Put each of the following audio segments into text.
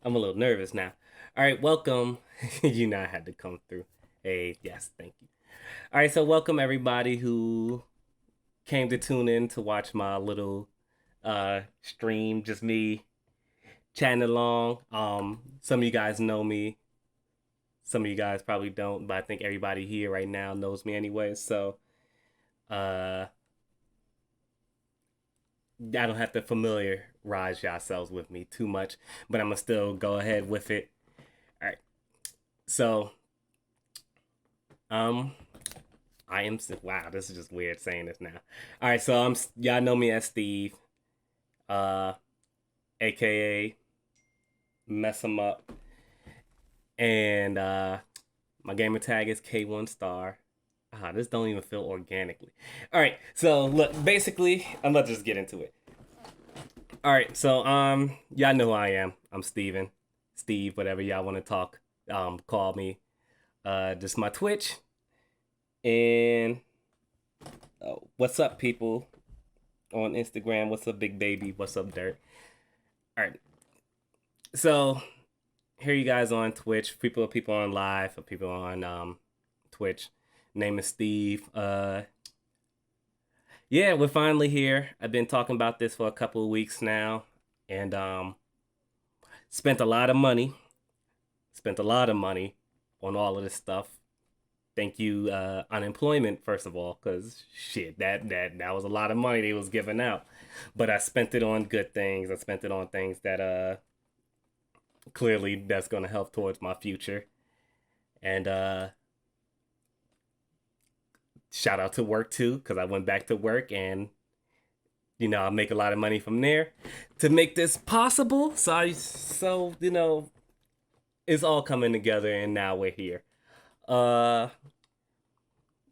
I'm a little nervous now. All right, welcome. You know I had to come through. Hey, yes, thank you. All right, so welcome everybody who came to tune in to watch my little stream, just me chatting along. Some of you guys know me. Some of you guys probably don't, but I think everybody here right now knows me anyway. So, uh I don't have to familiarize yourselves with me too much, but I'm gonna still go ahead with it. All right. So, um I am wow, this is just weird saying this now. All right, so y'all know me as Steve, uh, aka Mess 'em Up, and my gamer tag is K1 Star. This don't even feel organically. All right, so look, basically, I'm gonna just get into it. All right, so y'all know who I am. I'm Steven, Steve, whatever y'all want to talk, call me. Just my Twitch, and what's up, people on Instagram? What's up, Big Baby? What's up, Dirt? All right. So here you guys on Twitch, people on live, or people on Twitch. Name is Steve. Yeah, we're finally here. I've been talking about this for a couple of weeks now, and spent a lot of money. Spent a lot of money on all of this stuff. Thank you, unemployment, first of all, because shit, that was a lot of money they was giving out. But I spent it on good things. I spent it on things that clearly that's going to help towards my future. And shout out to work too, because I went back to work and I make a lot of money from there to make this possible. So it's all coming together, and now we're here. Uh,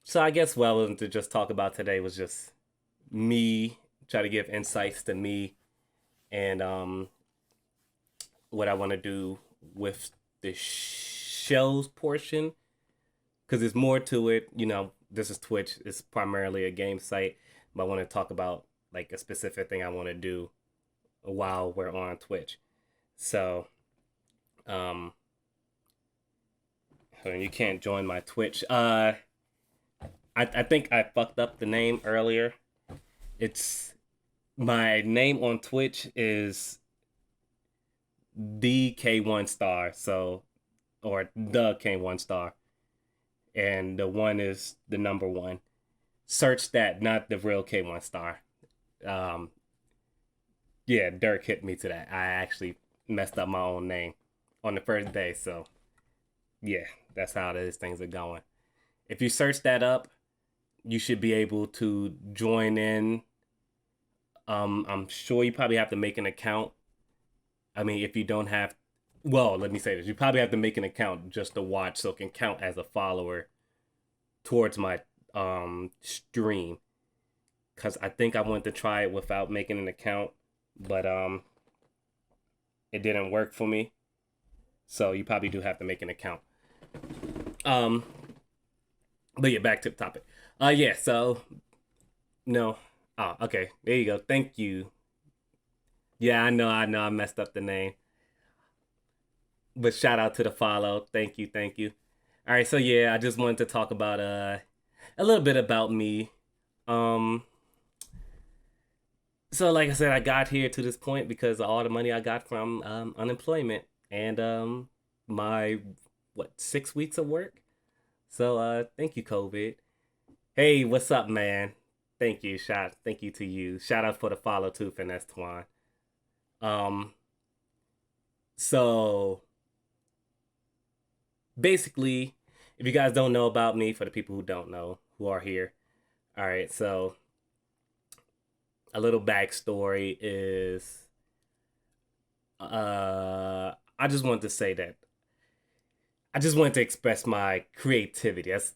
so I guess what I wanted to just talk about today was just me, try to give insights to me and what I want to do with the shows portion, because there's more to it. This is Twitch. It's primarily a game site, but I want to talk about like a specific thing I want to do while we're on Twitch. So, um, you can't join my Twitch. I think I fucked up the name earlier. It's my name on Twitch is the K1 Star. So, or the K1 Star, and the one is the number one. Search that, not the real K1 Star. Um, yeah, Dirk hit me to that. I actually messed up my own name on the first day. So yeah, that's how these things are going. If you search that up, you should be able to join in. I'm sure you probably have to make an account. I mean, if you don't have, well, let me say this: you probably have to make an account just to watch, so it can count as a follower towards my stream. Cause I think I wanted to try it without making an account, but it didn't work for me. So you probably do have to make an account. Um, but yeah, back to the topic. Yeah. So no. Oh, okay. There you go. Thank you. Yeah, I messed up the name, but shout out to the follow. Thank you, thank you. All right. So yeah, I just wanted to talk about a little bit about me. Um, so like I said, I got here to this point because of all the money I got from unemployment and my 6 weeks of work. So thank you, COVID. Hey, what's up, man? Thank you to you. Shout out for the follow too, Finesse Twan. Um, so basically, if you guys don't know about me, for the people who don't know, who are here, all right. So a little backstory is, I just wanted to say that I just wanted to express my creativity. That's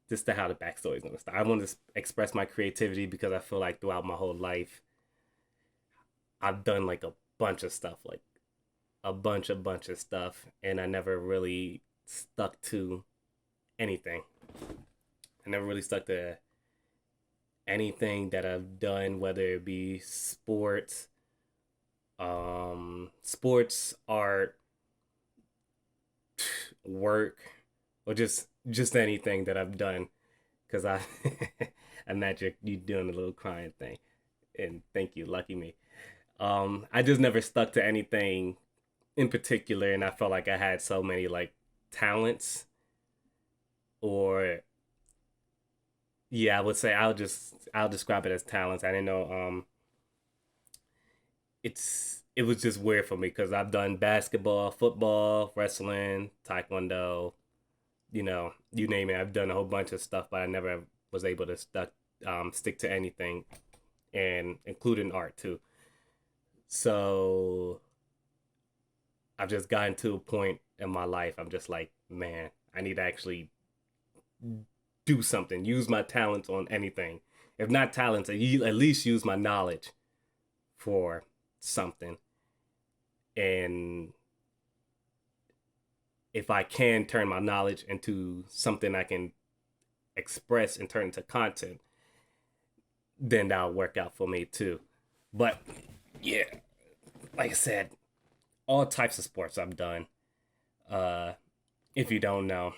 just how the backstory is gonna start. I want to express my creativity because I feel like throughout my whole life, I've done like a bunch of stuff, like a bunch of stuff, and I never really stuck to anything. I never really stuck to anything that I've done, whether it be sports, art. work, or just anything that I've done. Cause I imagine you doing a little crying thing, and thank you, lucky me. I just never stuck to anything in particular, and I felt like I had so many like talents, or yeah, I would say I'll describe it as talents. I didn't know it was just weird for me because I've done basketball, football, wrestling, taekwondo, you name it. I've done a whole bunch of stuff, but I never was able to stick to anything, and including art too. So I've just gotten to a point in my life. I'm just like, man, I need to actually do something, use my talents on anything. If not talents, at least use my knowledge for something. And if I can turn my knowledge into something I can express and turn into content, then that'll work out for me too. But yeah, like I said, all types of sports I've done. Uh, if you don't know,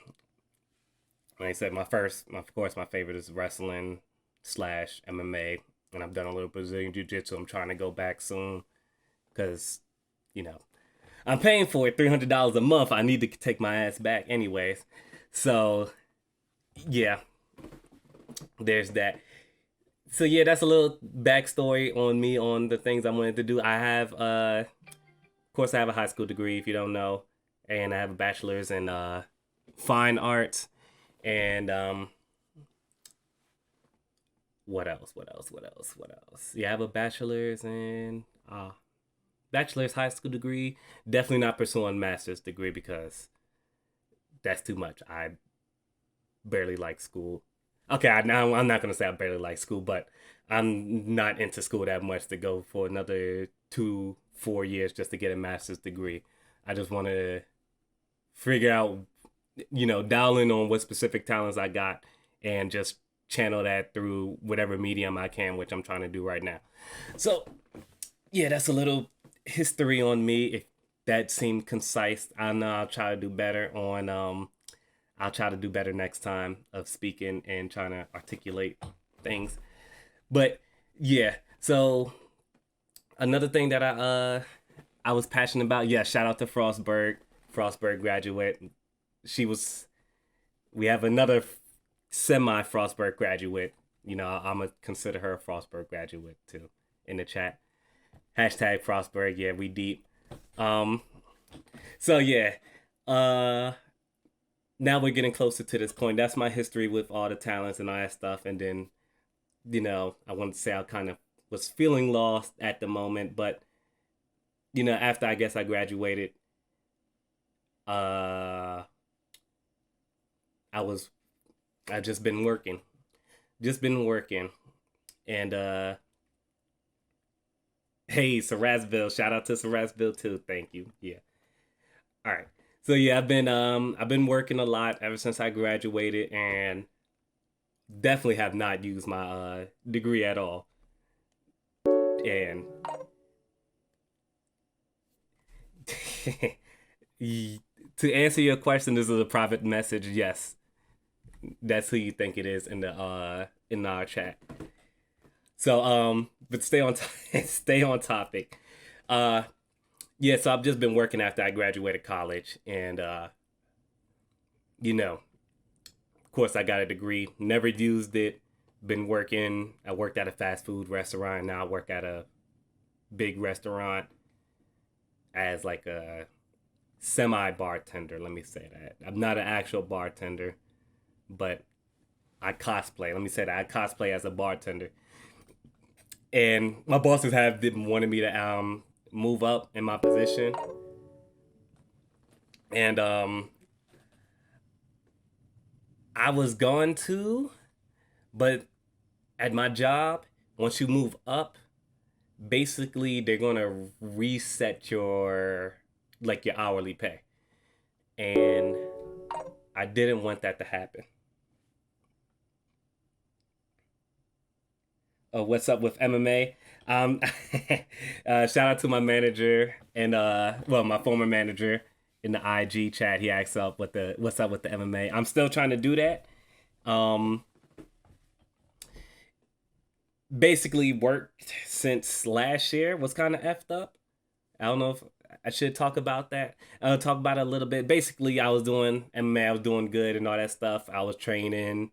like I said, of course, my favorite is wrestling slash MMA, and I've done a little Brazilian Jiu Jitsu. I'm trying to go back soon because, you know, I'm paying for it $300 a month. I need to take my ass back, anyways. So, yeah, there's that. So yeah, that's a little backstory on me on the things I wanted to do. I have, of course, I have a high school degree if you don't know, and I have a bachelor's in fine arts, and what else? What else? What else? What else? Yeah, I have a bachelor's high school degree. Definitely not pursuing master's degree because that's too much. I barely like school. Okay, now I'm not gonna say I barely like school, but I'm not into school that much to go for another 2 4 years just to get a master's degree. I just want to figure out, dial in on what specific talents I got and just channel that through whatever medium I can, which I'm trying to do right now. So yeah, that's a little history on me. If that seemed concise, I know I'll try to do better next time of speaking and trying to articulate things. But yeah, so another thing that I was passionate about, yeah, shout out to Frostburg graduate. She was We have another semi Frostburg graduate. I'm gonna consider her a Frostburg graduate too in the chat. Hashtag Frostburg, yeah, we deep. Um so yeah. Uh Now we're getting closer to this point. That's my history with all the talents and all that stuff. And then, I want to say I kind of was feeling lost at the moment, but after I guess I graduated, uh, I was I just been working, and hey, Sarasville, shout out to Sarasville too. Thank you. Yeah. All right. So yeah, I've been working a lot ever since I graduated, and definitely have not used my degree at all. And to answer your question, this is a private message. Yes, that's who you think it is in our chat. So but stay on stay on topic. Uh, yeah. So I've just been working after I graduated college, and of course, I got a degree. Never used it. Been working. I worked at a fast food restaurant. Now I work at a big restaurant as like a semi bartender. Let me say that. I'm not an actual bartender, but I cosplay. Let me say that I cosplay as a bartender. And my bosses have been wanting me to move up in my position, and I was going to, but at my job, once you move up, basically they're gonna reset your hourly pay, and I didn't want that to happen. What's up with MMA? Um, shout out to my manager and well, my former manager in the IG chat. He asks up with the what's up with the MMA. I'm still trying to do that. Um, Basically worked since last year was kind of effed up. I don't know if I should talk about that. I'll talk about it a little bit. Basically, I was doing MMA, I was doing good and all that stuff. I was training,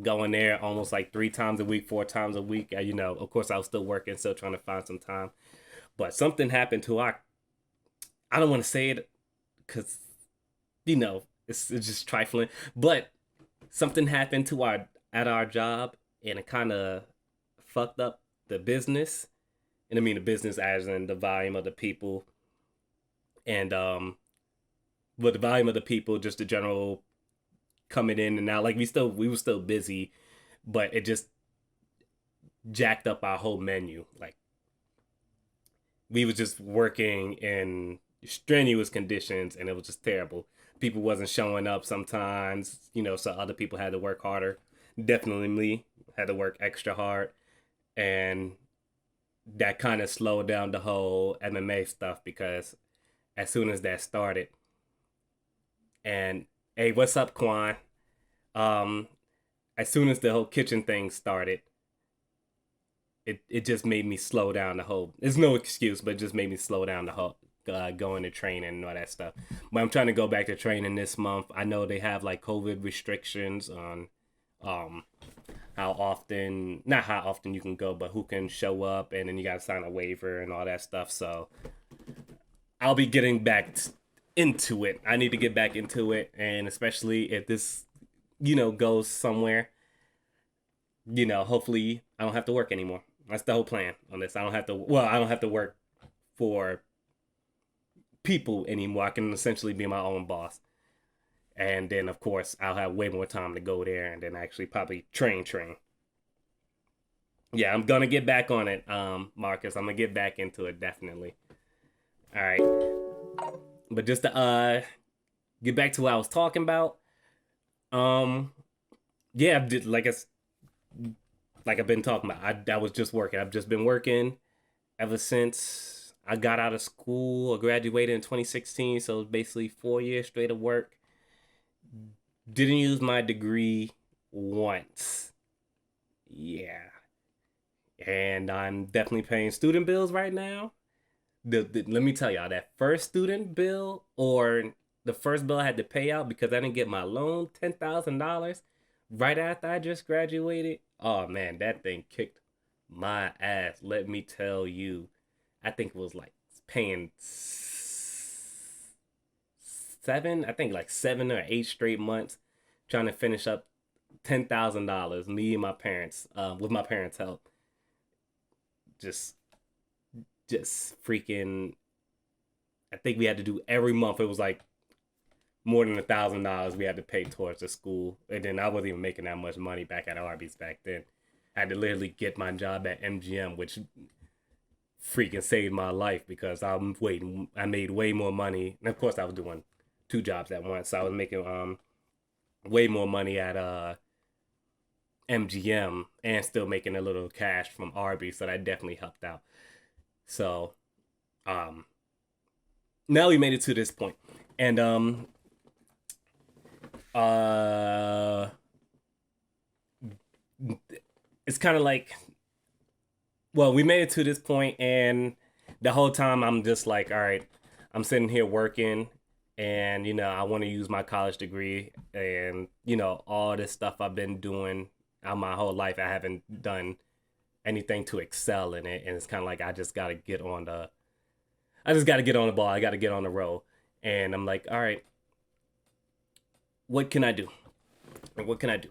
going there almost like 3 times a week, 4 times a week. Of course, I was still working, still trying to find some time. But something happened to I don't want to say it because it's just trifling. But something happened to our at our job, and it kind of fucked up the business. And I mean the business as in the volume of the people, and with the volume of the people, just the general coming in and out. Like we were still busy, but it just jacked up our whole menu. Like we was just working in strenuous conditions, and it was just terrible. People wasn't showing up sometimes, so other people had to work harder. Definitely me had to work extra hard, and that kind of slowed down the whole MMA stuff because as soon as that started, and hey, what's up, Quan? Um, as soon as the whole kitchen thing started, it just made me slow down the whole. There's no excuse, but it just made me slow down the whole going to training and all that stuff. But I'm trying to go back to training this month. I know they have like COVID restrictions on um how often, not how often you can go, but who can show up, and then you got to sign a waiver and all that stuff. So I'll be getting back into it. I need to get back into it, and especially if this goes somewhere, hopefully I don't have to work anymore. That's the whole plan on this. I don't have to work for people anymore. I can essentially be my own boss. And then of course I'll have way more time to go there and then actually probably train. Yeah, I'm gonna get back on it, Marcus. I'm gonna get back into it definitely. All right. But just to get back to what I was talking about, um yeah, like I've been talking about. I was just working. I've just been working ever since I got out of school. I graduated in 2016, so it's basically 4 years straight of work. Didn't use my degree once. Yeah. And I'm definitely paying student bills right now. Let me tell y'all, that first student bill, or the first bill I had to pay out because I didn't get my loan, $10,000 right after I just graduated. Oh man, that thing kicked my ass. Let me tell you. I think it was like paying I think like 7 or 8 straight months trying to finish up $10,000. Me and my parents, with my parents' help, just freaking. I think we had to do every month. It was like more than $1,000 we had to pay towards the school, and then I wasn't even making that much money back at Arby's back then. I had to literally get my job at MGM, which freaking saved my life because I made way more money, and of course I was doing 2 jobs at once, so I was making way more money at MGM and still making a little cash from Arby's, so that definitely helped out. So um now we made it to this point, and uh it's kind of like, well, we made it to this point, and the whole time I'm just like, all right, I'm sitting here working, and I want to use my college degree, and all this stuff I've been doing my whole life. I haven't done anything to excel in it, and it's kind of like I just got to get on the ball. I got to get on the roll, and I'm like, all right, what can I do? What can I do?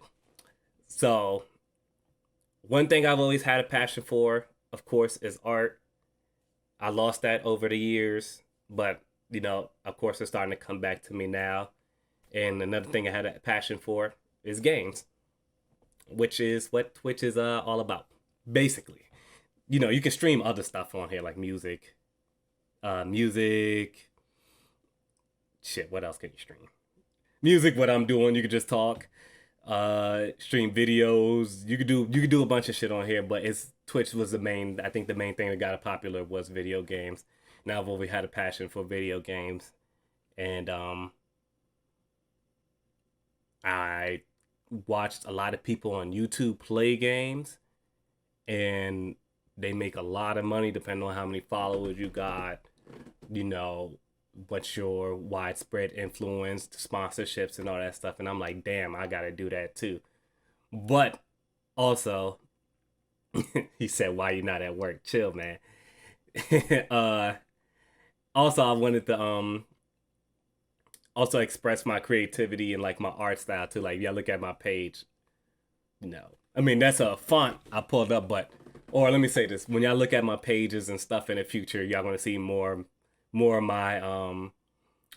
So one thing I've always had a passion for, of course, is art. I lost that over the years, but of course, it's starting to come back to me now. And another thing I had a passion for is games, which is what Twitch is all about. Basically, you can stream other stuff on here like music. Shit, what else can you stream? Music. What I'm doing, you could just talk. Stream videos. You could do a bunch of shit on here, but it's Twitch was the main. I think the main thing that got it popular was video games. Now I've always had a passion for video games, And I watched a lot of people on YouTube play games, and they make a lot of money depending on how many followers you got, you know, what's your widespread influence, sponsorships, and all that stuff. And I'm like, damn, I gotta do that too. But also, he said, "Why you not at work? Chill, man." uh, also, I wanted to also express my creativity and like my art style too. Like, yeah, look at my page. No, I mean that's a font I pulled up, but or let me say this: when y'all look at my pages and stuff in the future, y'all gonna see more of my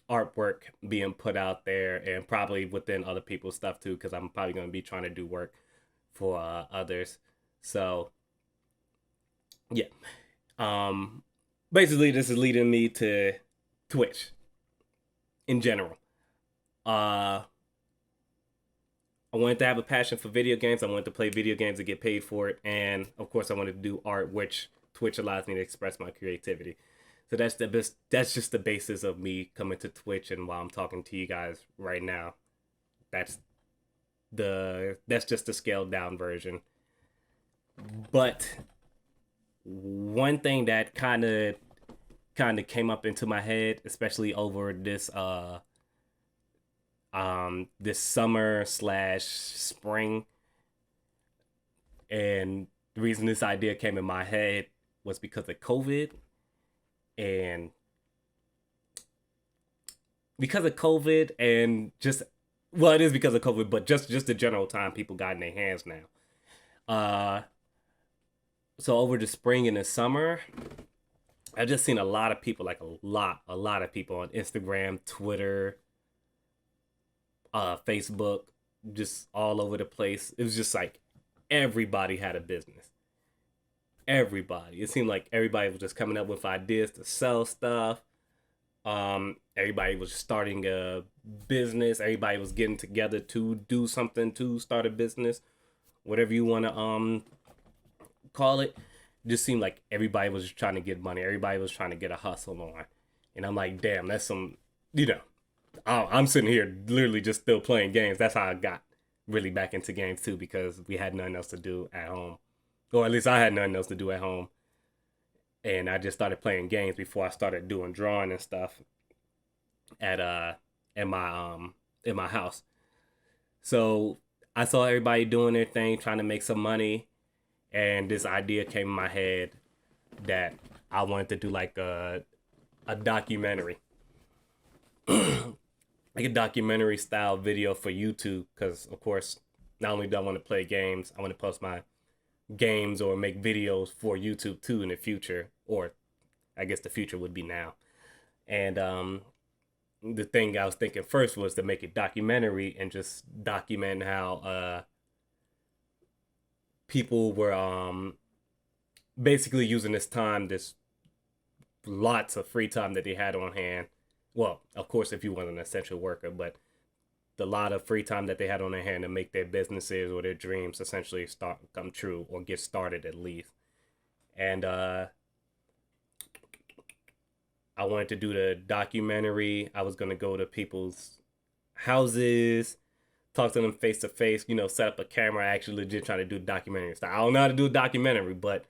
artwork being put out there, and probably within other people's stuff too, because I'm probably gonna be trying to do work for others. So yeah, um, basically this is leading me to Twitch in general. Uh, I wanted to have a passion for video games. I wanted to play video games and get paid for it, and of course, I wanted to do art, which Twitch allows me to express my creativity. So that's the best. That's just the basis of me coming to Twitch, and while I'm talking to you guys right now, that's that's just the scaled down version. But one thing that kind of came up into my head, especially over this summer slash spring, and the reason this idea came in my head was because of COVID, and just well, it is because of COVID, but just the general time people got in their hands now. Uh, so over the spring and the summer, I've just seen a lot of people, like a lot of people on Instagram, Twitter, Facebook, just all over the place. It was just like everybody had a business. Everybody. It seemed like everybody was just coming up with ideas to sell stuff. Everybody was starting a business. Everybody was getting together to do something, to start a business, whatever you want to call it. Just seemed like everybody was just trying to get money. Everybody was trying to get a hustle on, and I'm like, damn, that's some, you know, I'm sitting here literally just still playing games. That's how I got really back into games too, because we had nothing else to do at home, or at least I had nothing else to do at home, and I just started playing games before I started doing drawing and stuff at in my house. So I saw everybody doing their thing, trying to make some money, and this idea came in my head that I wanted to do like a documentary, like a documentary style video for YouTube, because of course, not only do I want to play games, I want to post my games or make videos for YouTube too in the future, or I guess the future would be now. And the thing I was thinking first was to make a documentary and just document how people were basically using this lots of free time that they had on hand. Well, of course, if you want an essential worker, but the lot of free time that they had on their hand to make their businesses or their dreams essentially start come true or get started at least. And I wanted to do the documentary. I was gonna go to people's houses, talk to them face to face, set up a camera, actually legit trying to do documentary stuff. I don't know how to do a documentary, but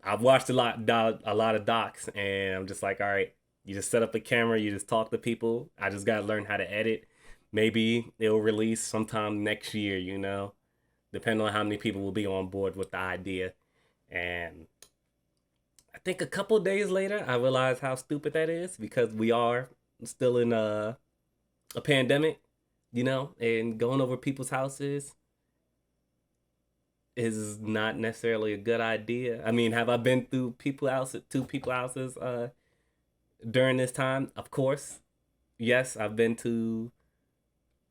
I've watched a lot of docs, and I'm just like, all right, you just set up the camera, you just talk to people. I just gotta learn how to edit. Maybe it'll release sometime next year, depending on how many people will be on board with the idea. And I think a couple days later, I realized how stupid that is, because we are still in a pandemic, and going over people's houses is not necessarily a good idea. I mean, have I been through two people houses during this time? Of course. Yes, I've been to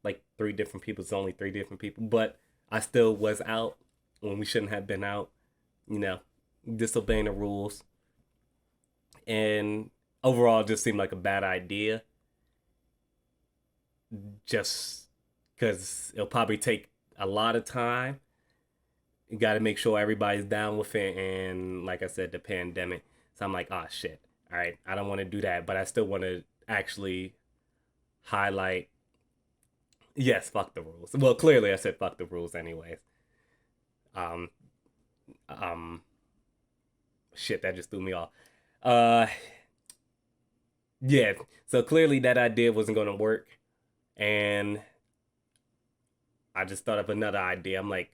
like three different people. It's only three different people, but I still was out when we shouldn't have been out, you know, disobeying the rules. And overall, it just seemed like a bad idea, just because it'll probably take a lot of time. You got to make sure everybody's down with it. And like I said, the pandemic. So I'm like, oh shit. All right. I don't want to do that, but I still want to actually highlight. Yes, fuck the rules. Well, clearly I said fuck the rules anyways. Um, um, shit, that just threw me off. Uh, yeah. So clearly that idea wasn't going to work, and I just thought of another idea. I'm like,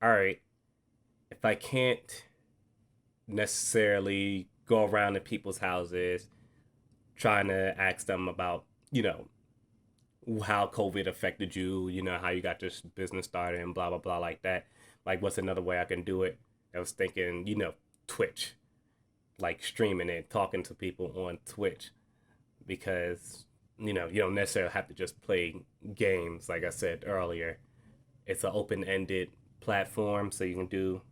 all right, if I can't necessarily go around to people's houses trying to ask them about, how COVID affected you, how you got this business started and blah, blah, blah, like that. Like, what's another way I can do it? I was thinking, Twitch, like streaming it, talking to people on Twitch because, you don't necessarily have to just play games, like I said earlier. It's an open ended platform, so you can do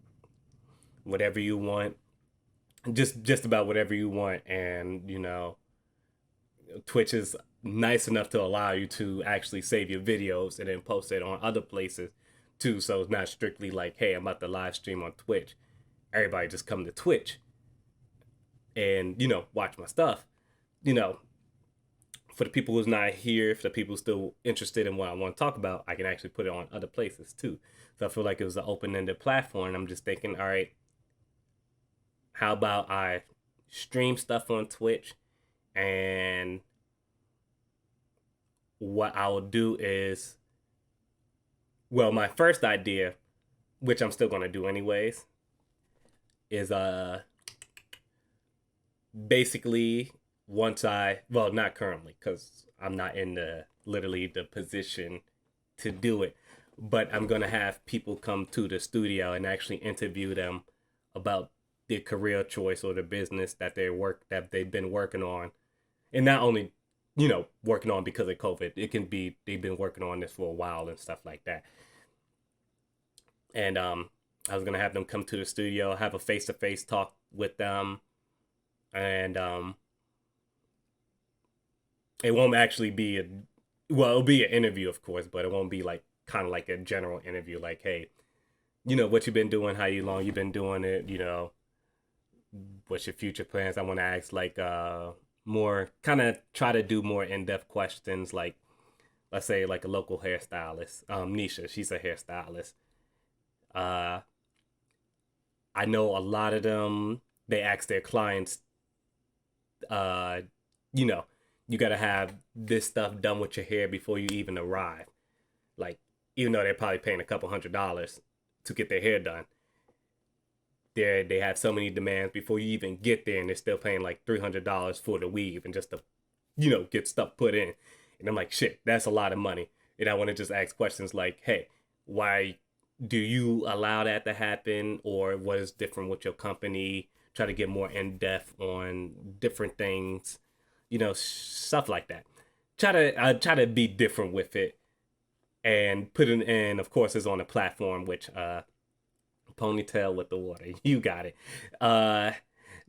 whatever you want, just about whatever you want, and Twitch is nice enough to allow you to actually save your videos and then post it on other places too. So it's not strictly like, hey, I'm about to live stream on Twitch. Everybody just come to Twitch and watch my stuff. You know, for the people who's not here, for the people still interested in what I want to talk about, I can actually put it on other places too. So I feel like it was an open-ended platform. I'm just thinking, all right, how about I stream stuff on Twitch, and what I will do is, well, my first idea, which I'm still gonna do anyways, is basically once I, well, not currently because I'm not in the literally the position to do it, but I'm gonna have people come to the studio and actually interview them about their career choice or the business that they've been working on, and not only working on because of COVID. It can be they've been working on this for a while and stuff like that. And I was gonna have them come to the studio, have a face to face talk with them, and it won't actually be a, well, it'll be an interview, of course, but it won't be like kind of like a general interview, like, hey, what you've been doing, how you long you've been doing it, what's your future plans. I want to ask like more, kind of try to do more in-depth questions, like let's say like a local hairstylist, Nisha, she's a hairstylist. uh I know a lot of them, they ask their clients, uh you know you got to have this stuff done with your hair before you even arrive, like, even though they're probably paying a couple $100s to get their hair done, they have so many demands before you even get there, and they're still paying like $300 for the weave and just to get stuff put in. And I'm like, shit, that's a lot of money. And I want to just ask questions like, hey, why do you allow that to happen, or what is different with your company? Try to get more in depth on different things, stuff like that. Try to be different with it, and put it in. Of course, it's on a platform which ponytail with the water. You got it. Uh,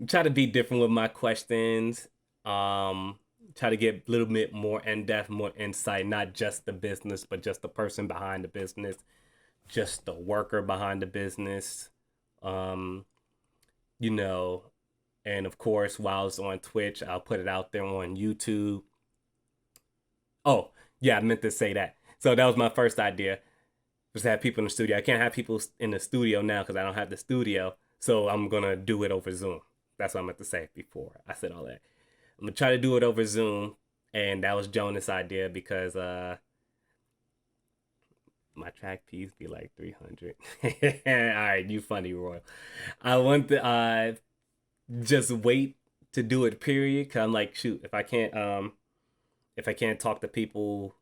Try to be different with my questions. Try to get a little bit more in depth, more insight, not just the business, but just the person behind the business, just the worker behind the business. Um, you know, and of course, while it's on Twitch, I'll put it out there on YouTube. Oh, yeah, I meant to say that. So that was my first idea. Just have people in the studio. I can't have people in the studio now because I don't have the studio. So I'm gonna do it over Zoom. That's what I meant to say before I said all that. I'm gonna try to do it over Zoom, and that was Jonas' idea because my track fees be like 300. All right, you funny, Roy. I want to just wait to do it. Period. Cause I'm like, shoot, if I can't talk to people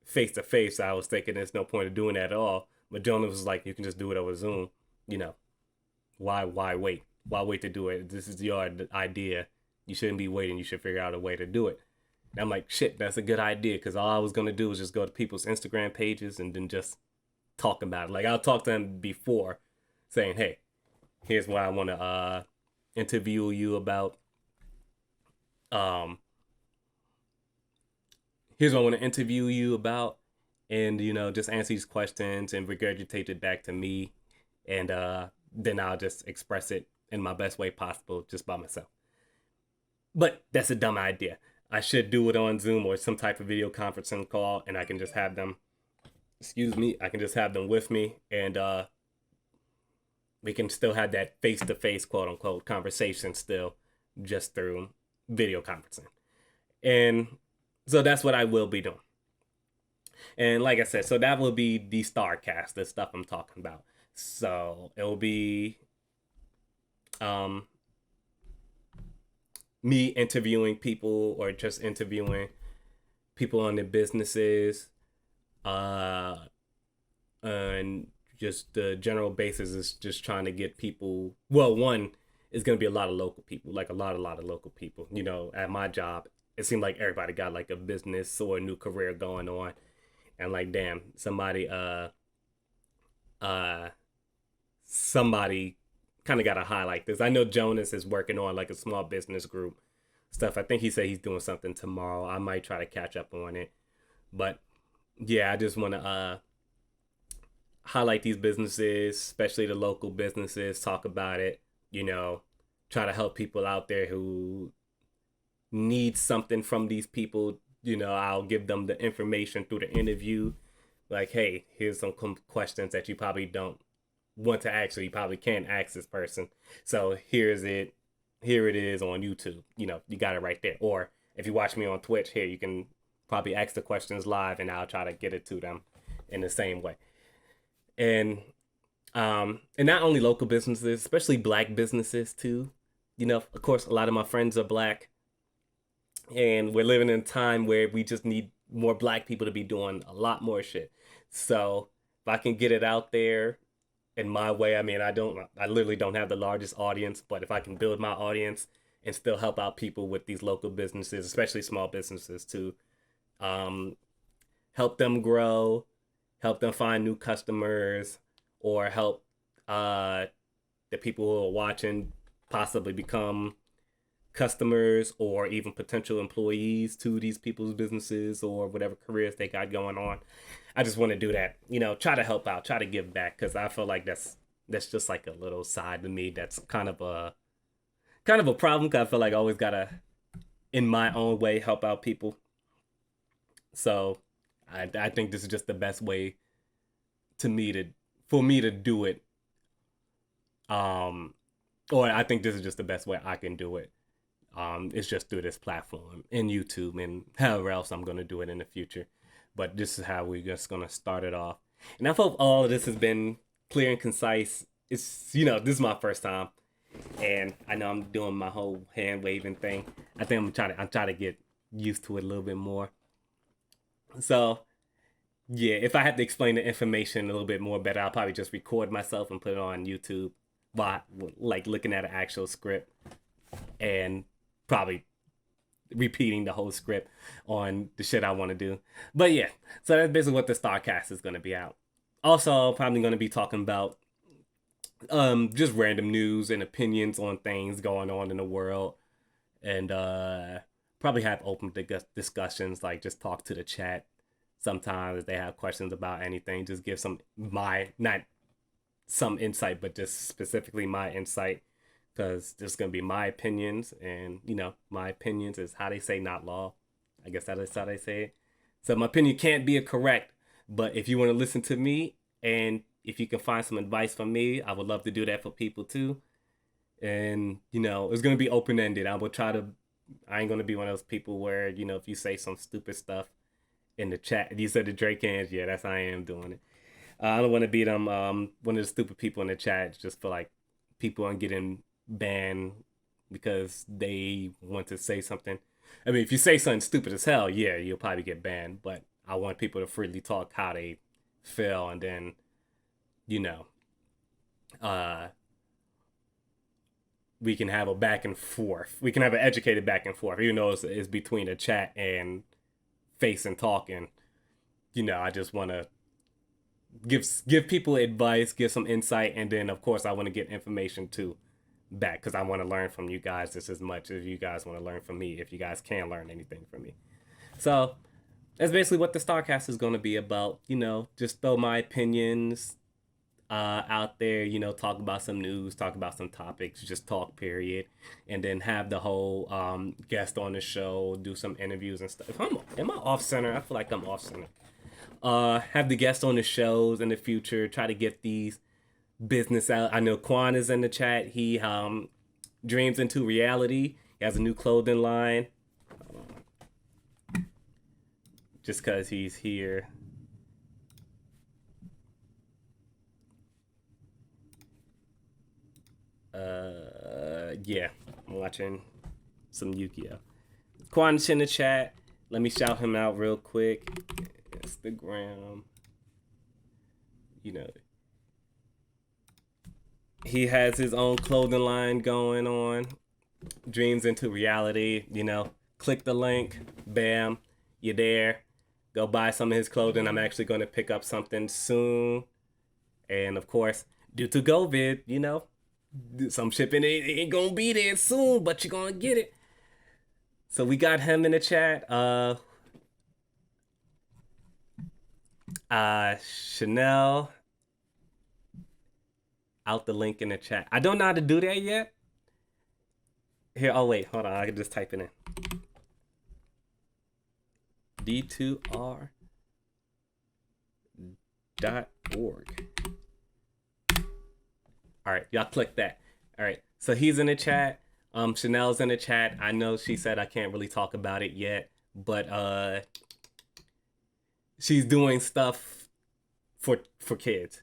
face to face, I was thinking there's no point of doing that at all. But Jonas was like, you can just do it over Zoom. You know, why wait? Why wait to do it? This is your idea. You shouldn't be waiting. You should figure out a way to do it. And I'm like, shit, that's a good idea. Because all I was going to do was just go to people's Instagram pages and then just talk about it. Like, I'll talk to them before saying, hey, here's what I want to interview you about. Um, Here's what I want to interview you about. And, just answer these questions and regurgitate it back to me. And then I'll just express it in my best way possible just by myself. But that's a dumb idea. I should do it on Zoom or some type of video conferencing call, and I can just have them. Excuse me. I can just have them with me, and we can still have that face to face, quote unquote, conversation still, just through video conferencing. And so that's what I will be doing. And like I said, so that will be the StarCast, the stuff I'm talking about. So it will be um, me interviewing people or just interviewing people on their businesses, uh, and just the general basis is just trying to get people. Well, one is going to be a lot of local people, like a lot of local people. You know, at my job, it seemed like everybody got like a business or a new career going on, and like, damn, uh, somebody kind of got to highlight this. I know Jonas is working on like a small business group stuff. I think he said he's doing something tomorrow. I might try to catch up on it, but yeah, I just want to highlight these businesses, especially the local businesses, talk about it, you know, try to help people out there who need something from these people. You know, I'll give them the information through the interview. Like, hey, here's some questions that you probably don't want to ask, or you probably can't ask this person. So here's it. Here it is on YouTube. You know, you got it right there. Or if you watch me on Twitch, here, you can probably ask the questions live and I'll try to get it to them in the same way. And not only local businesses, especially black businesses too. You know, of course, a lot of my friends are black, and we're living in a time where we just need more black people to be doing a lot more shit. So if I can get it out there in my way, I mean, I literally don't have the largest audience, but if I can build my audience and still help out people with these local businesses, especially small businesses too, um, help them grow, help them find new customers, or help uh, the people who are watching possibly become customers or even potential employees to these people's businesses or whatever careers they got going on. I just want to do that, you know, try to help out, try to give back, because I feel like that's just like a little side to me that's kind of a problem, because I feel like I always gotta, in my own way, help out people. So I think this is just the best way to me to for me to do it. Um, or I think this is just the best way I can do it. It's just through this platform and YouTube and however else I'm gonna do it in the future. But this is how we're just gonna start it off. And I hope all of this has been clear and concise. It's, you know, this is my first time, and I know I'm doing my whole hand waving thing. I think I'm trying to get used to it a little bit more. So yeah, if I had to explain the information a little bit more better, I'll probably just record myself and put it on YouTube, while like looking at an actual script and probably repeating the whole script on the shit I want to do. But yeah, so that's basically what the StarCast is going to be out. Also, probably going to be talking about just random news and opinions on things going on in the world, and probably have open discussions, like just talk to the chat sometimes if they have questions about anything. Just give some my not some insight, but just specifically my insight, because this is gonna be my opinions, and you know, my opinions is how they say, not law. I guess that is how they say it. So my opinion can't be a correct, but if you want to listen to me and if you can find some advice from me, I would love to do that for people too. And you know, it's gonna be open ended. I will try to. I ain't gonna be one of those people where, you know, if you say some stupid stuff in the chat, you said the Drake hands. Yeah, that's how I am doing it. I don't want to be them one of the stupid people in the chat just for like people aren't getting banned because they want to say something. I mean, if you say something stupid as hell, yeah, you'll probably get banned. But I want people to freely talk how they feel, and then, you know, uh, we can have a back and forth. We can have an educated back and forth, even though it's between a chat and face and talking. You know, I just want to give people advice, give some insight, and then of course I want to get information too back, because I want to learn from you guys just as much as you guys want to learn from me, if you guys can learn anything from me. So that's basically what the StarCast is going to be about. You know, just throw my opinions, out there, talk about some news, talk about some topics, just talk, period. And then have the whole guest on the show, do some interviews and stuff. Am I off center? I feel like I'm off center. Have the guest on the shows in the future, try to get these business out. I know Quan is in the chat. He dreams into reality. He has a new clothing line. Just because he's here. Yeah, I'm watching some Yu-Gi-Oh. Quan's in the chat. Let me shout him out real quick. Instagram. He has his own clothing line going on. Dreams into reality. Click the link. Bam, you're there. Go buy some of his clothing. I'm actually going to pick up something soon. And of course, due to COVID, some shipping ain't gonna be there soon, but you're gonna get it. So we got him in the chat. Chanel, out the link in the chat. I don't know how to do that yet. Here, oh wait, hold on. I can just type it in. d2r.org. All right, y'all click that. All right, so he's in the chat. Chanel's in the chat. I know she said I can't really talk about it yet, but she's doing stuff for kids.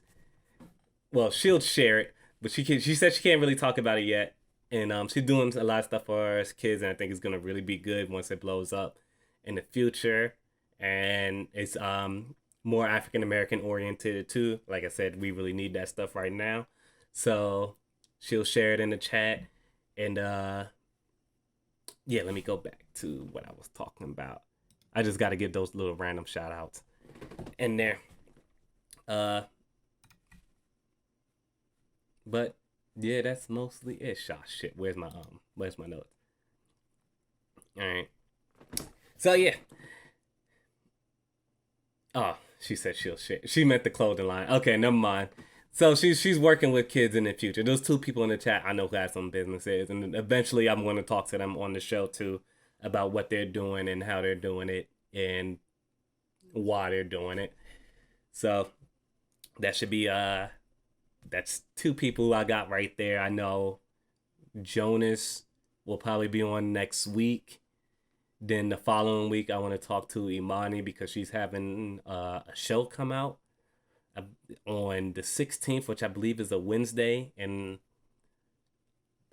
Well, she'll share it, but she said she can't really talk about it yet. And she's doing a lot of stuff for us kids, and I think it's gonna really be good once it blows up in the future. And it's more African American oriented too. Like I said, we really need that stuff right now. So she'll share it in the chat. And yeah, let me go back to what I was talking about. I just got to give those little random shout outs in there. But yeah, that's mostly it. Shit. Where's my notes? All right. So yeah. Oh, she said she'll share. She meant the clothing line. Okay, never mind. So she's working with kids in the future. Those two people in the chat I know who have some businesses, and eventually I'm going to talk to them on the show too about what they're doing and how they're doing it and why they're doing it. So that should be that's two people I got right there. I know Jonas will probably be on next week. Then the following week I want to talk to Imani because she's having a show come out on the 16th, which I believe is a Wednesday, and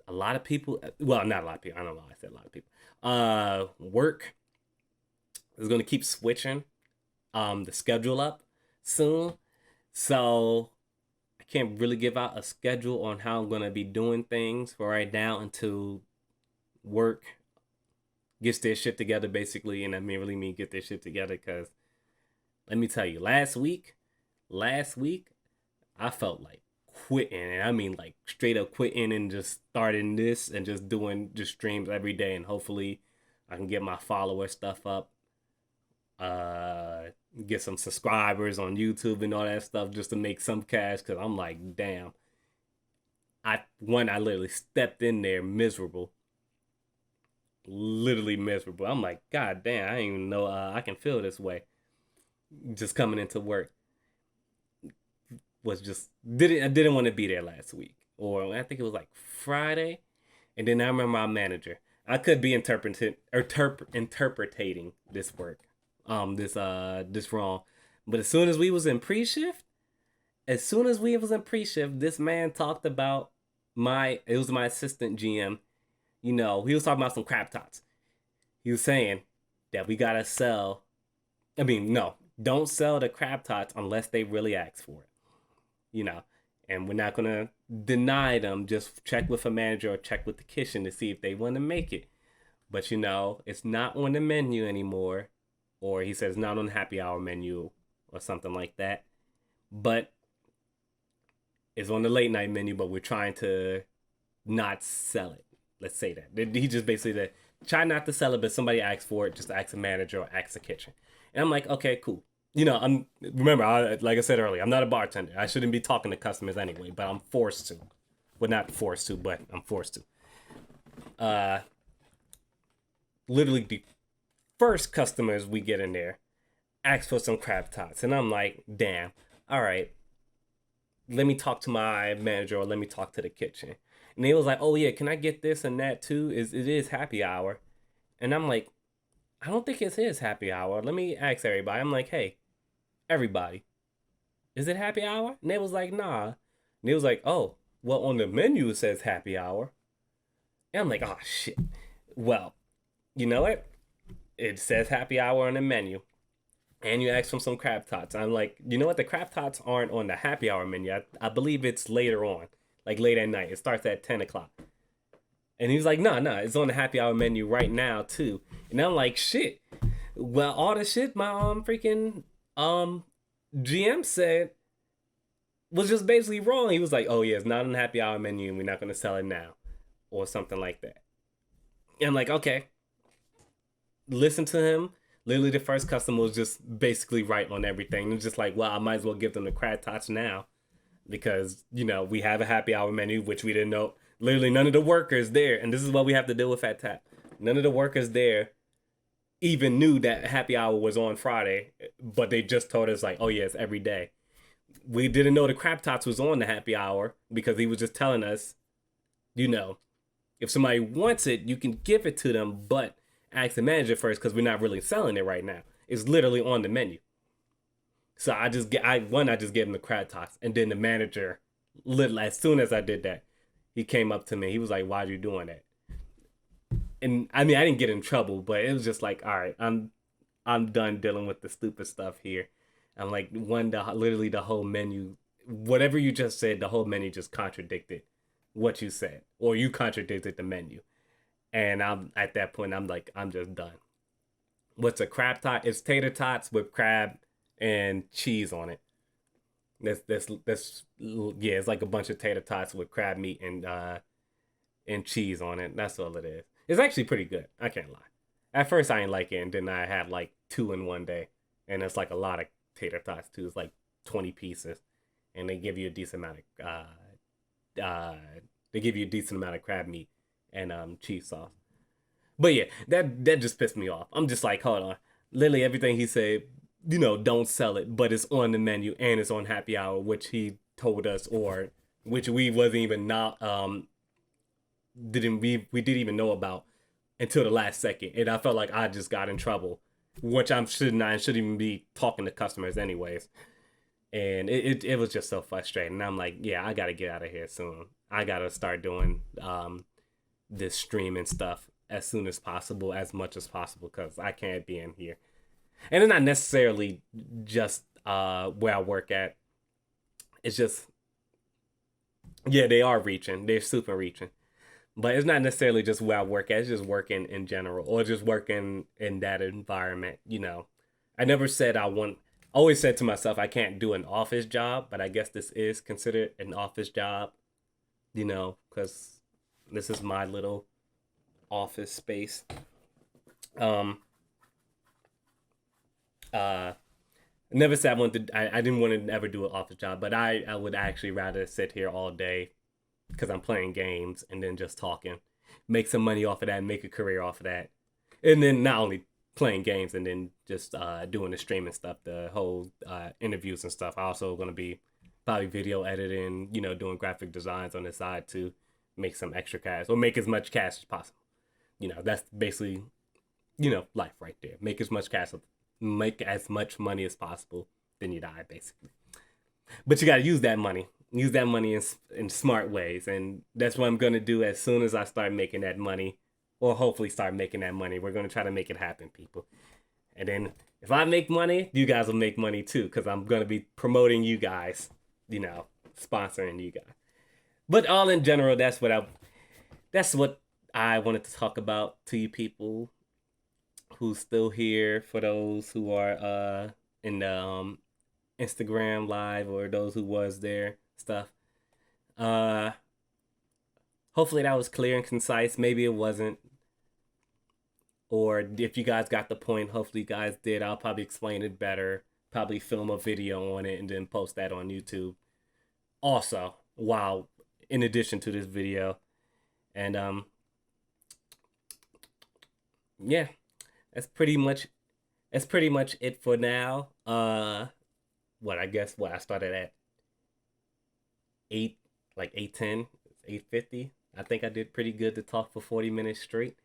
a lot of people, well, not a lot of people, I don't know why I said a lot of people, work is going to keep switching the schedule up soon, so I can't really give out a schedule on how I'm going to be doing things for right now until work gets their shit together, basically. And I really mean get their shit together, because let me tell you, last week I felt like quitting, and I mean like straight up quitting and just starting this and just doing just streams every day, and hopefully I can get my follower stuff up, get some subscribers on YouTube and all that stuff just to make some cash, because I'm like, damn, I literally stepped in there miserable, literally miserable. I'm like, god damn, I didn't even know I can feel this way just coming into work. Was just I didn't want to be there last week, or I think it was like Friday, and then I remember my manager. I could be interpreting this work, this wrong, but as soon as we was in pre-shift, this man talked about it was my assistant GM. He was talking about some crap tots. He was saying that we gotta sell. I mean, no, don't sell the crab tots unless they really ask for it. And we're not gonna deny them. Just check with a manager or check with the kitchen to see if they want to make it. But it's not on the menu anymore, or he says not on the happy hour menu or something like that. But it's on the late night menu. But we're trying to not sell it. Let's say that. He just basically said, try not to sell it, but somebody asks for it, just ask a manager or ask the kitchen. And I'm like, okay, cool. I'm remember, like I said earlier, I'm not a bartender. I shouldn't be talking to customers anyway, but I'm forced to. Well, not forced to, but I'm forced to. Uh, Literally the first customers we get in there ask for some crab tots, and I'm like, damn, all right, let me talk to my manager or let me talk to the kitchen. And they was like, oh yeah, can I get this and that too? It is happy hour, and I'm like, I don't think it's his happy hour. Let me ask everybody. I'm like, hey, everybody, is it happy hour? And they was like, nah. And they was like, oh, well, on the menu it says happy hour. And I'm like, oh shit. Well, you know what? It says happy hour on the menu. And you asked for some crab tots. I'm like, you know what? The crab tots aren't on the happy hour menu. I believe it's later on, like late at night. It starts at 10 o'clock. And he was like, no, it's on the happy hour menu right now too. And I'm like, shit. Well, all the shit my freaking GM said was just basically wrong. He was like, oh yeah, it's not on the happy hour menu and we're not gonna sell it now. Or something like that. And I'm like, okay. Listen to him. Literally the first customer was just basically right on everything. It's just like, well, I might as well give them the crab tots now. Because, we have a happy hour menu, which we didn't know. Literally none of the workers there, and this is what we have to deal with at Tap. None of the workers there even knew that happy hour was on Friday, but they just told us like, oh yeah, it's every day. We didn't know the crab tots was on the happy hour because he was just telling us, you know, if somebody wants it, you can give it to them, but ask the manager first because we're not really selling it right now. It's literally on the menu. So I just gave him the crab tots, and then the manager, little as soon as I did that, he came up to me. He was like, "Why are you doing that?" And I mean, I didn't get in trouble, but it was just like, all right, I'm done dealing with the stupid stuff here. I'm like, literally the whole menu, whatever you just said, the whole menu just contradicted what you said, or you contradicted the menu. And I'm at that point, I'm like, I'm just done. What's a crab tot? It's tater tots with crab and cheese on it. That's yeah, it's like a bunch of tater tots with crab meat and cheese on it. That's all it is. It's actually pretty good. I can't lie. At first I didn't like it, and then I had like two in one day, and it's like a lot of tater tots too. It's like 20 pieces, and they give you a decent amount of they give you a decent amount of crab meat and cheese sauce. But yeah, that just pissed me off. I'm just like, hold on. Literally everything he said, don't sell it, but it's on the menu and it's on happy hour, which he told us, or which we wasn't even not didn't we didn't even know about until the last second. And I felt like I just got in trouble, which I shouldn't even be talking to customers anyways. And it was just so frustrating. And I'm like, yeah, I gotta get out of here soon. I gotta start doing this streaming stuff as soon as possible, as much as possible, because I can't be in here. And it's not necessarily just where I work at. It's just, yeah, they are reaching. They're super reaching. But it's not necessarily just where I work at. It's just working in general, or just working in that environment. I never said I want. I always said to myself I can't do an office job, but I guess this is considered an office job. Because this is my little office space. Um, uh, Never said I wanted. I didn't want to ever do an office job, but I would actually rather sit here all day because I'm playing games and then just talking, make some money off of that, make a career off of that, and then not only playing games and then just doing the streaming stuff, the whole interviews and stuff. I also going to be probably video editing, doing graphic designs on the side to make some extra cash or make as much cash as possible. That's basically life right there. Make as much money as possible. Then you die basically. But you got to use that money. Use that money in smart ways, and that's what I'm gonna do as soon as I start making that money, or hopefully start making that money. We're gonna try to make it happen, people. And then if I make money, you guys will make money too, because I'm gonna be promoting you guys, sponsoring you guys. But all in general, that's what I wanted to talk about to you people who's still here. For those who are in the Instagram live, or those who was there stuff. Uh Hopefully that was clear and concise. Maybe it wasn't. Or if you guys got the point, hopefully you guys did. I'll probably explain it better probably film a video on it and then post that on YouTube. Also, while in addition to this video, and yeah, that's pretty much it for now. What I guess what I started at 8, like 8:10, 8:50. I think I did pretty good to talk for 40 minutes straight.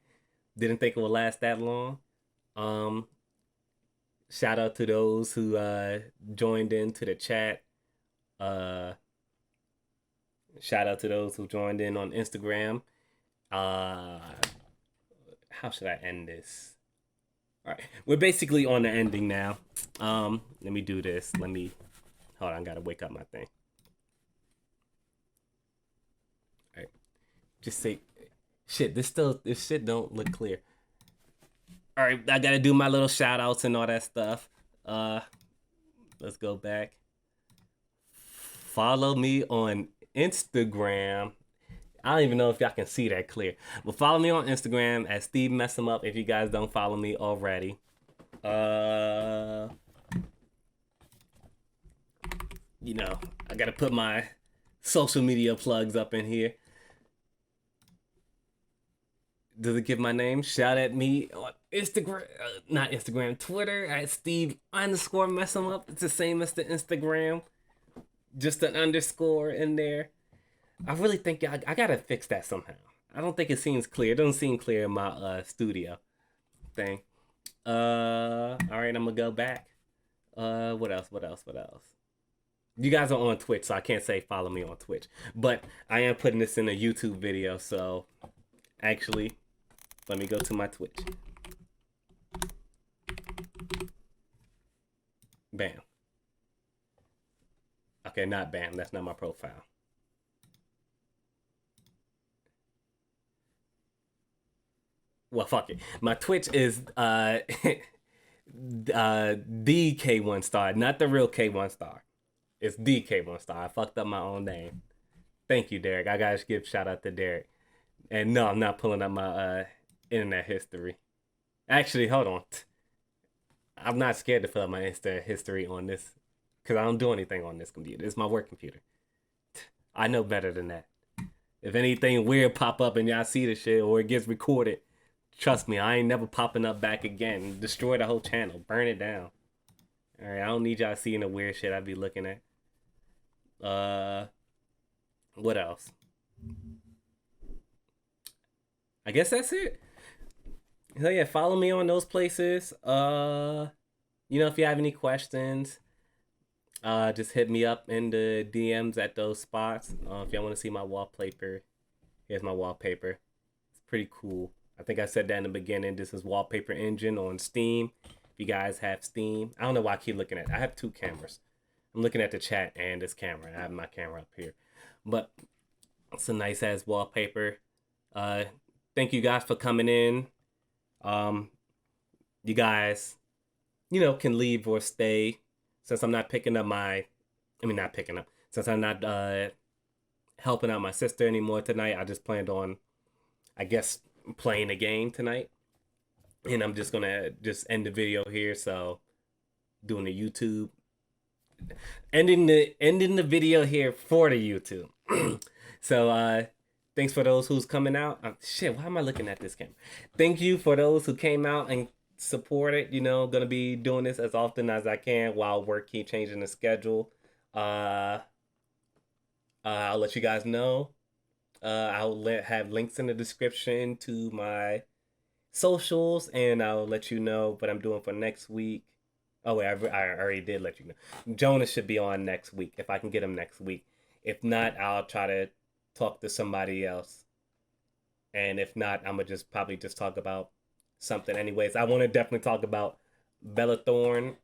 Didn't think it would last that long. Um, Shout out to those who joined into the chat. Uh, Shout out to those who joined in on Instagram. Uh, how should I end this? All right, we're basically on the ending now. Let me do this. Let me hold on. I gotta wake up my thing. All right, just say shit. This shit don't look clear. All right, I gotta do my little shout outs and all that stuff. Uh, let's go back. Follow me on Instagram. I don't even know if y'all can see that clear, but follow me on Instagram at Steve Mess 'em Up if you guys don't follow me already. Uh, I gotta put my social media plugs up in here. Does it give my name? Shout at me on Instagram, not Instagram, Twitter at Steve underscore Mess 'em Up. It's the same as the Instagram, just an underscore in there. I really think I gotta fix that somehow. I don't think it seems clear. It doesn't seem clear in my studio thing. All right, I'm gonna go back. What else? What else? What else? You guys are on Twitch, so I can't say follow me on Twitch, but I am putting this in a YouTube video. So actually, let me go to my Twitch. Bam. Okay, not bam. That's not my profile. Well, fuck it. My Twitch is the K1 star, not the real K1 star. It's the K1 star. I fucked up my own name. Thank you, Derek. I gotta give shout out to Derek. And no, I'm not pulling up my internet history. Actually, hold on. I'm not scared to fill up my internet history on this because I don't do anything on this computer. It's my work computer. I know better than that. If anything weird pop up and y'all see the shit or it gets recorded, trust me, I ain't never popping up back again. Destroy the whole channel. Burn it down. Alright, I don't need y'all seeing the weird shit I be looking at. What else? I guess that's it. So yeah, follow me on those places. If you have any questions, just hit me up in the DMs at those spots. If y'all want to see my wallpaper, here's my wallpaper. It's pretty cool. I think I said that in the beginning. This is Wallpaper Engine on Steam. If you guys have Steam, I don't know why I keep looking at it. I have two cameras. I'm looking at the chat and this camera. I have my camera up here, but it's a nice ass wallpaper. Thank you guys for coming in. You guys, can leave or stay since I'm not picking up not picking up, since I'm not helping out my sister anymore tonight. I just planned on, I guess, playing a game tonight. And I'm just gonna just end the video here. So doing the YouTube, ending the video here for the YouTube. So thanks for those who's coming out. Shit, why am I looking at this camera? Thank you for those who came out and supported. Gonna be doing this as often as I can while work keep changing the schedule. I'll let you guys know. I'll have links in the description to my socials, and I'll let you know what I'm doing for next week. Oh wait, I already did let you know. Jonas should be on next week if I can get him next week. If not, I'll try to talk to somebody else. And if not, I'm gonna probably just talk about something. Anyways, I want to definitely talk about Bella Thorne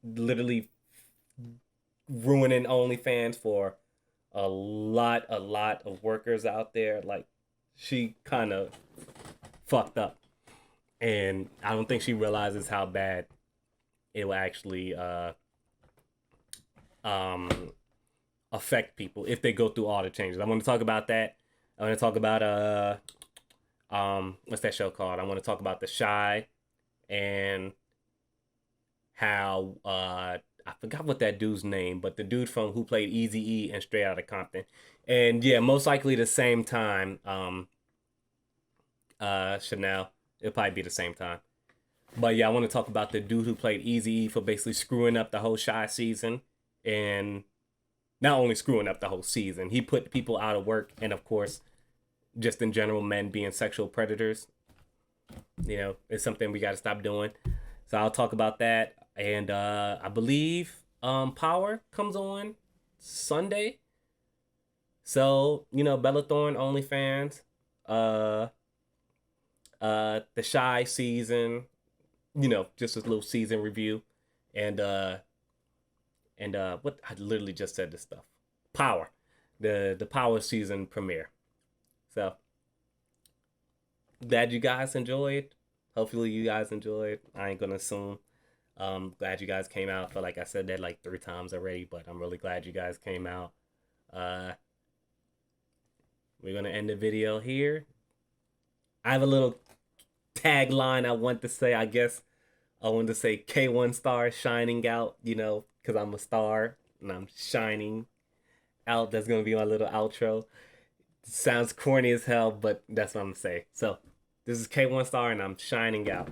literally ruining OnlyFans for a lot of workers out there. Like, she kind of fucked up, and I don't think she realizes how bad it will actually affect people if they go through all the changes. I want to talk about that. I want to talk about what's that show called? I want to talk about The Shy and how I forgot what that dude's name, but the dude from who played Easy E and Straight Outta Compton. And yeah, most likely the same time. Chanel. It'll probably be the same time. But yeah, I want to talk about the dude who played Easy E for basically screwing up the whole Shy season, and not only screwing up the whole season, he put people out of work, and of course, just in general, men being sexual predators. It's something we got to stop doing. So I'll talk about that, and I believe Power comes on Sunday. So Bella Thorne OnlyFans, uh, the Shy season, just a little season review, and what I literally just said this stuff. Power, the Power season premiere. So glad you guys enjoyed. Hopefully you guys enjoyed. I ain't gonna assume. Glad you guys came out. Feel like I said that like 3 times already, but I'm really glad you guys came out. Uh, we're gonna end the video here. I have a little tagline I want to say. I guess I want to say K1 star shining out. Because I'm a star and I'm shining out. That's gonna be my little outro. Sounds corny as hell, but that's what I'm gonna say. So this is K1 Star and I'm shining out.